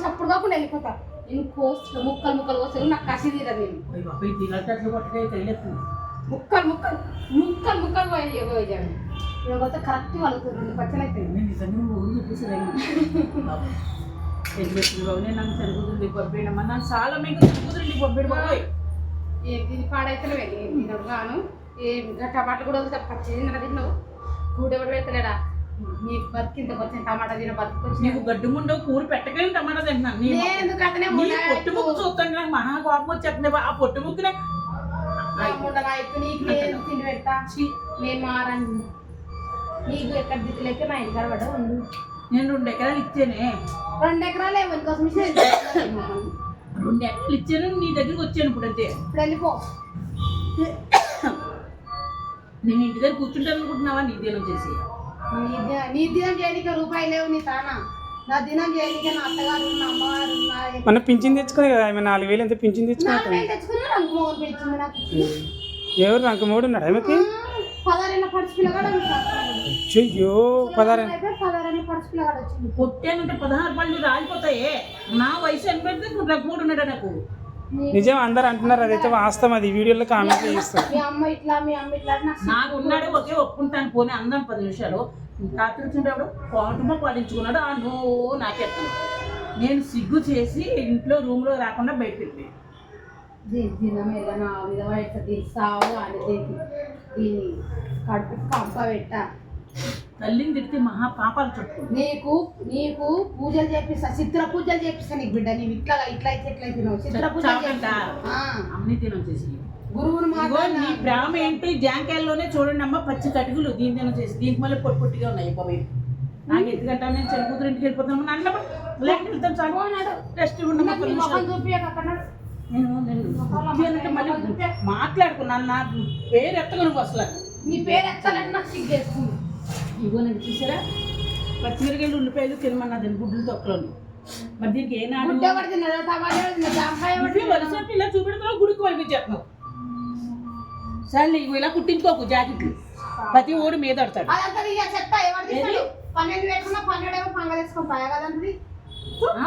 చప్పుడు కాకుండా వెళ్ళిపోతా. నేను కోస్తా ముక్కలు ముక్కలు కోస్తాను, నాకు కసి తీరదు. నేను ముక్కలు ముక్కలు ముక్కలు ముక్కలు పోయాను. ఇకపోతే కరెక్ట్ వాళ్ళకు 2 పచ్చలు అయిపోయింది. నాకు సరిపోతుంది పంపేయడమ్మా, నాకు చాలా మీకు సరిపోతుంది పంపేయడం బాబోయ్. ఇది పాడైతే తినడు గాను. టమాటా కూడా పచ్చి తిన్నావు, కూడెవడు పెడతలేడా? నీకు బతికింత కొంచెం టమాటా తిన బతుకొచ్చి నీకు గడ్డి ముండవు కూర పెట్టగానే టమాటా తింటున్నాను. పొట్టు ముక్కు చూస్తాను, నాకు మహా కోపం వచ్చేస్తుంది. ఆ పొట్టు ముక్కునే నీకు నేను తిండి పెడతా. నేను మారని నీకు ఎక్కడ దిక్కులేక నా ఇంటి పడ ఉండు. నేను 2 ఎకరాలు ఇచ్చానే. 2 ఎకరాలు ఏమని కోసం 2 ఎకరాలు ఇచ్చాను, నీ దగ్గరికి వచ్చాను. ఇప్పుడు అంతే, ఇప్పుడు వెళ్ళిపో. నేను ఇంటి దగ్గర కూర్చుంటాను అనుకుంటున్నావా? నీ దినం చేసి నీ దినం చేయడానికి రూపాయలు లేవు నీ తానా. నా దినం చేయడానికి నా అత్తగారు నా అమ్మగారు మన పింఛన్ తెచ్చుకునే కదా, 4000 ఎంత పింఛన్ తెచ్చుకున్నా. తెచ్చుకున్నా రంగు మోగలు పెంచింది నాకు. ఎవరు రంకు మూడు ఉన్నాడు ఆమెకి? 16 పడుచు పిల్లగాడు. అయ్యో 16 పడుచు పిల్లగాడు వచ్చింది. కొట్టానంటే 16 పళ్ళు రాలిపోతాయి. నా వయసు ఎంత పెడితే 3 ఉన్నాడు నాకు. నిజం, అందరు అంటున్నారు, అదైతే వాస్తవం. అది వీడియోలో కామెంట్ చేస్తారు. మీ అమ్మ ఇట్లా నాకు ఉన్నాడు ఒకే ఒప్పుకుంటాను. పోనీ అందరం 10 నిమిషాలు రాత్రి వచ్చినప్పుడు కోటమో పాటించుకున్నాడు. ఆ నో నాకెత్తాను. నేను సిగ్గు చేసి ఇంట్లో రూమ్లో రాకుండా బయట పెట్టాను. దినం ఏదైనా ఆ విధంగా ఎట్లా తీస్తావు అని దీన్ని కడుపు కంప పెట్ట. తల్లిని తిడితే మహా పాపాలు చుట్టూ. నీకు పూజలు చేపిస్తా, చిత్ర పూజలు చేపిస్తా నీకు బిడ్డ. నీవు ఇట్లయితే చిత్ర పూజలు అన్ని తినొచ్చేసి గురువుని నీ ప్రేమ ఏంటి? జాంకాయల్లోనే చూడండి అమ్మ, పచ్చి కటుకులు దీని తినొచ్చేసి. దీనికి మళ్ళీ పొట్టిగా ఉన్నాయి. బాబు నాకు ఎందుకంటే నేను చెల్లి కూతురు ఇంటికి వెళ్ళిపోతాను. అన్నప్పుడు లేక వెళ్తాను చాలు. రెస్ట్ చూపి మళ్ళీ మాట్లాడుకున్నాను. నా పేరు ఎత్తగా నువ్వు అసలు నీ పేరు ఎత్తాలంటే నాకు సిగ్గేస్తుంది. ఇగో నేను చూసారా, పచ్చిమిరకాయలు ఉల్లిపాయలు తినమన్నది గుడ్లు తొక్కలోని. మరి దీనికి ఏనాడు వలసట్టు ఇలా చూపెడుతున్నావు, గుడికి పంపించేస్తున్నావు. సరే ఇగో ఇలా కుట్టించుకోకు జాకెట్లు. ప్రతి ఓడి మీద పడతాడు.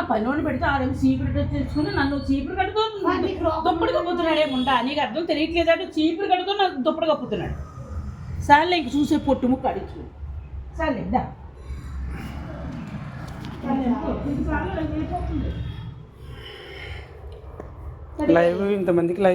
పనివాడిని పెడితే ఆడేమో చీపురు తెచ్చుకుని నన్ను చీపురు కట్టుతో దుప్పటి కప్పుతున్నాడు. ఏముంటా నీకు అర్థం తెలియట్లేదంటే చీపురు కట్టుతో నాకు దుప్పటి కప్పుతున్నాడు. సరేలే ఇంక చూసే పొట్టు ముక్క అడిచు. సరే దా లైవ్ ఇంతమందికి లైవ్